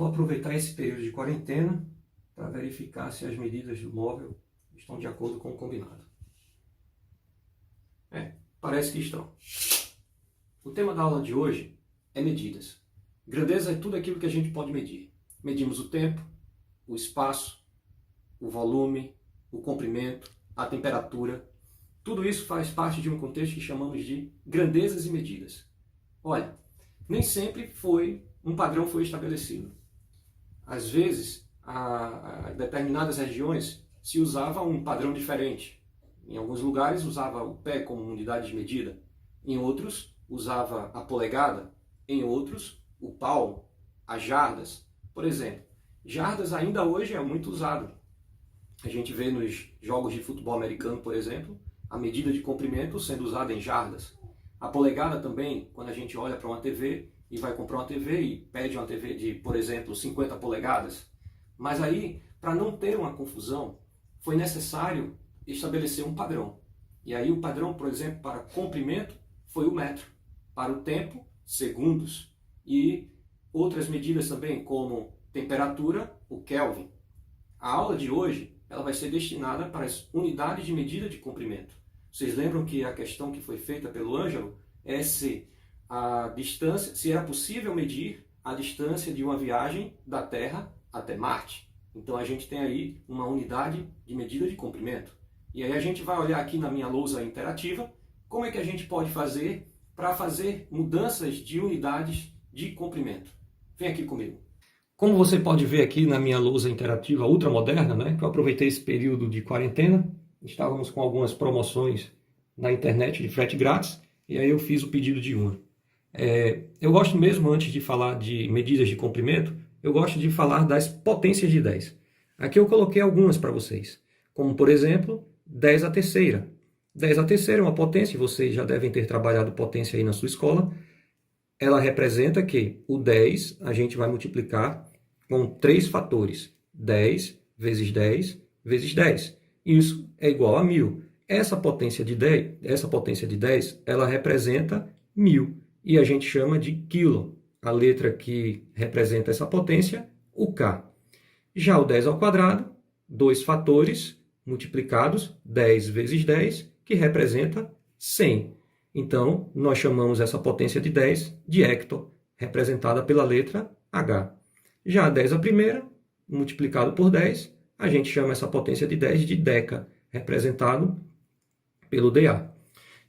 vou aproveitar esse período de quarentena para verificar se as medidas do móvel estão de acordo com o combinado. Parece que estão. O tema da aula de hoje é medidas. Grandeza é tudo aquilo que a gente pode medir. Medimos o tempo, o espaço, o volume, o comprimento, a temperatura. Tudo isso faz parte de um contexto que chamamos de grandezas e medidas. Olha, nem sempre um padrão foi estabelecido. Às vezes, a determinadas regiões se usava um padrão diferente. Em alguns lugares usava o pé como unidade de medida, em outros usava a polegada, em outros o palmo, as jardas. Por exemplo, jardas ainda hoje é muito usado. A gente vê nos jogos de futebol americano, por exemplo, a medida de comprimento sendo usada em jardas. A polegada também, quando a gente olha para uma TV e vai comprar uma TV e pede uma TV de, por exemplo, 50 polegadas. Mas aí, para não ter uma confusão, foi necessário estabelecer um padrão. E aí o padrão, por exemplo, para comprimento foi o metro. Para o tempo, segundos. E outras medidas também, como temperatura, o Kelvin. A aula de hoje ela vai ser destinada para as unidades de medida de comprimento. Vocês lembram que a questão que foi feita pelo Ângelo é se era possível medir a distância de uma viagem da Terra até Marte. Então a gente tem aí uma unidade de medida de comprimento. E aí a gente vai olhar aqui na minha lousa interativa como é que a gente pode fazer para fazer mudanças de unidades de comprimento. Vem aqui comigo. Como você pode ver aqui na minha lousa interativa ultramoderna, né, que eu aproveitei esse período de quarentena, estávamos com algumas promoções na internet de frete grátis, e aí eu fiz o pedido de uma. Eu gosto mesmo, antes de falar de medidas de comprimento, eu gosto de falar das potências de 10. Aqui eu coloquei algumas para vocês, como por exemplo, 10 à terceira. 10 à terceira é uma potência, vocês já devem ter trabalhado potência aí na sua escola. Ela representa que o 10 a gente vai multiplicar com 3 fatores. 10 vezes 10 vezes 10. Isso é igual a 1000. Essa potência de 10, ela representa 1000. E a gente chama de quilo. A letra que representa essa potência, o K. Já o 10 ao quadrado, 2 fatores multiplicados, 10 vezes 10, que representa 100. Então, nós chamamos essa potência de 10 de hecto, representada pela letra H. Já a 10 à primeira, multiplicado por 10, a gente chama essa potência de 10 de deca, representado pelo dA.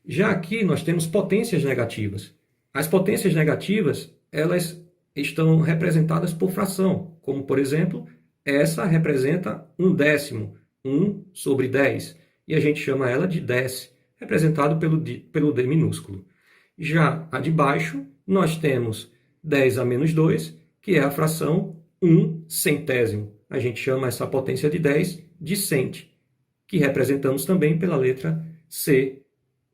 Já aqui nós temos potências negativas. As potências negativas, elas estão representadas por fração, como por exemplo, essa representa 1/10, 1 sobre 10, e a gente chama ela de déce, representado pelo D minúsculo. Já a de baixo, nós temos 10 a menos 2, que é a fração 1 centésimo. A gente chama essa potência de 10 de cent, que representamos também pela letra C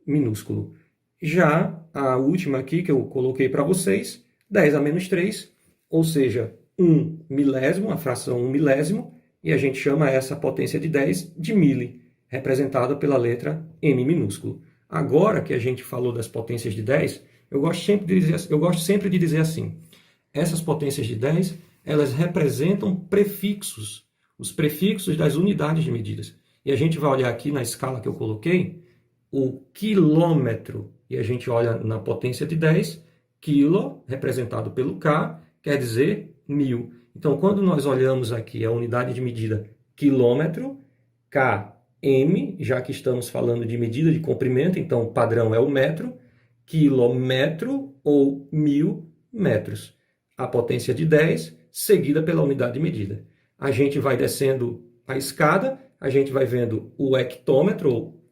minúsculo. Já a última aqui que eu coloquei para vocês, 10 a menos 3, ou seja, 1 milésimo, a fração 1 milésimo, e a gente chama essa potência de 10 de mili, representada pela letra M minúsculo. Agora que a gente falou das potências de 10, eu gosto sempre de dizer assim, essas potências de 10, elas representam prefixos, os prefixos das unidades de medidas. E a gente vai olhar aqui na escala que eu coloquei, o quilômetro, e a gente olha na potência de 10, quilo, representado pelo K, quer dizer 1000. Então, quando nós olhamos aqui a unidade de medida quilômetro, km, já que estamos falando de medida de comprimento, então o padrão é o metro, quilômetro ou 1000 metros. A potência de 10, seguida pela unidade de medida. A gente vai descendo a escada, a gente vai vendo o hectômetro ou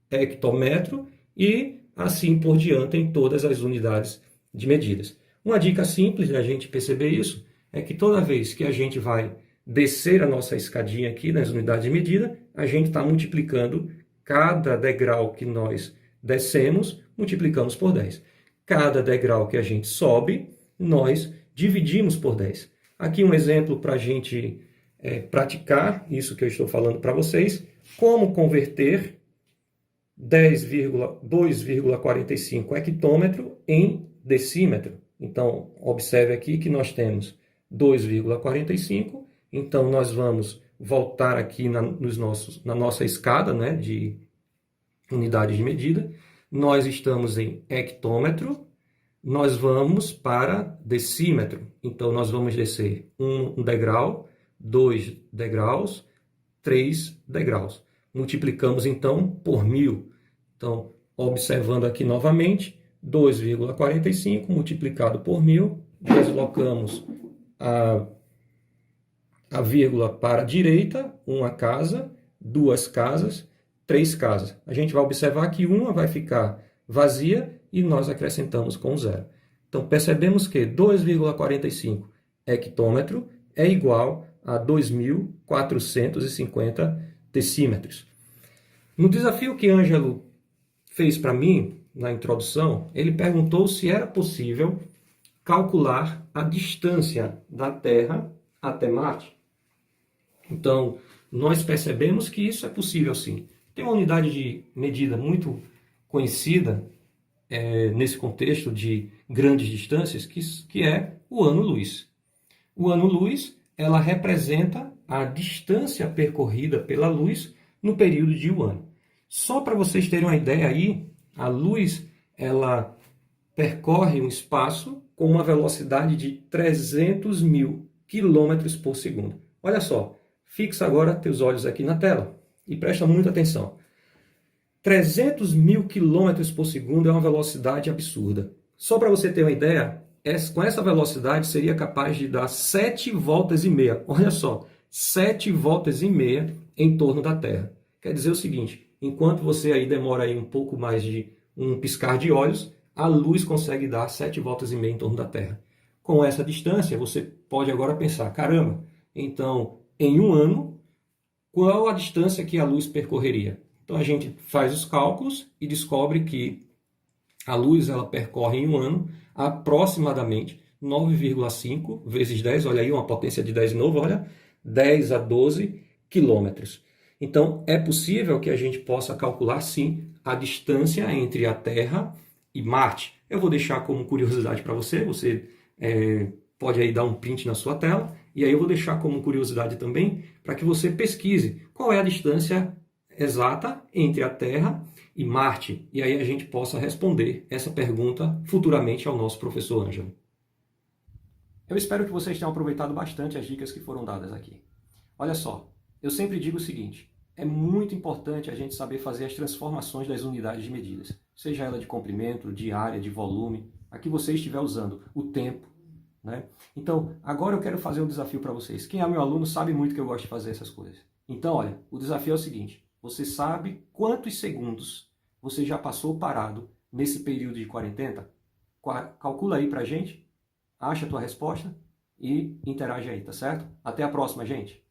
hectómetro e assim por diante em todas as unidades de medidas. Uma dica simples de a gente perceber isso é que toda vez que a gente vai descer a nossa escadinha aqui nas unidades de medida, a gente está multiplicando cada degrau que nós descemos, multiplicamos por 10. Cada degrau que a gente sobe, nós dividimos por 10. Aqui um exemplo para a gente praticar isso que eu estou falando para vocês, como converter 2,45 hectômetro em decímetro. Então, observe aqui que nós temos 2,45. Então, nós vamos voltar aqui na nossa escada, né, de unidades de medida. Nós estamos em hectômetro. Nós vamos para decímetro. Então, nós vamos descer um degrau, 2 degraus, 3 degraus. Multiplicamos, então, por 1000. Então, observando aqui novamente, 2,45 multiplicado por 1000, deslocamos a vírgula para a direita, uma casa, 2 casas, 3 casas. A gente vai observar que uma vai ficar vazia e nós acrescentamos com 0. Então, percebemos que 2,45 hectômetro é igual a 2.450 decímetros. No desafio que Ângelo fez para mim, na introdução, ele perguntou se era possível calcular a distância da Terra até Marte. Então, nós percebemos que isso é possível sim. Tem uma unidade de medida muito conhecida nesse contexto de grandes distâncias, que é o ano-luz. O ano-luz, ela representa a distância percorrida pela luz no período de um ano. Só para vocês terem uma ideia aí, a luz, ela percorre um espaço com uma velocidade de 300 mil quilômetros por segundo. Olha só, fixa agora teus olhos aqui na tela e presta muita atenção. 300 mil quilômetros por segundo é uma velocidade absurda. Só para você ter uma ideia, com essa velocidade seria capaz de dar 7 voltas e meia. Olha só, 7 voltas e meia em torno da Terra. Quer dizer o seguinte, enquanto você aí demora aí um pouco mais de um piscar de olhos, a luz consegue dar 7 voltas e meia em torno da Terra. Com essa distância, você pode agora pensar, caramba, então, em um ano, qual a distância que a luz percorreria? Então, a gente faz os cálculos e descobre que a luz ela percorre em um ano aproximadamente 9,5 vezes 10, olha aí, uma potência de 10 de novo, olha, 10 a 12 quilômetros. Então, é possível que a gente possa calcular, sim, a distância entre a Terra e Marte. Eu vou deixar como curiosidade para você, pode aí dar um print na sua tela, e aí eu vou deixar como curiosidade também para que você pesquise qual é a distância exata entre a Terra e Marte, e aí a gente possa responder essa pergunta futuramente ao nosso professor Ângelo. Eu espero que vocês tenham aproveitado bastante as dicas que foram dadas aqui. Olha só, eu sempre digo o seguinte, é muito importante a gente saber fazer as transformações das unidades de medidas, seja ela de comprimento, de área, de volume, a que você estiver usando, o tempo, né? Então, agora eu quero fazer um desafio para vocês. Quem é meu aluno sabe muito que eu gosto de fazer essas coisas. Então, olha, o desafio é o seguinte, você sabe quantos segundos você já passou parado nesse período de quarentena? Calcula aí pra gente, acha a tua resposta e interage aí, tá certo? Até a próxima, gente!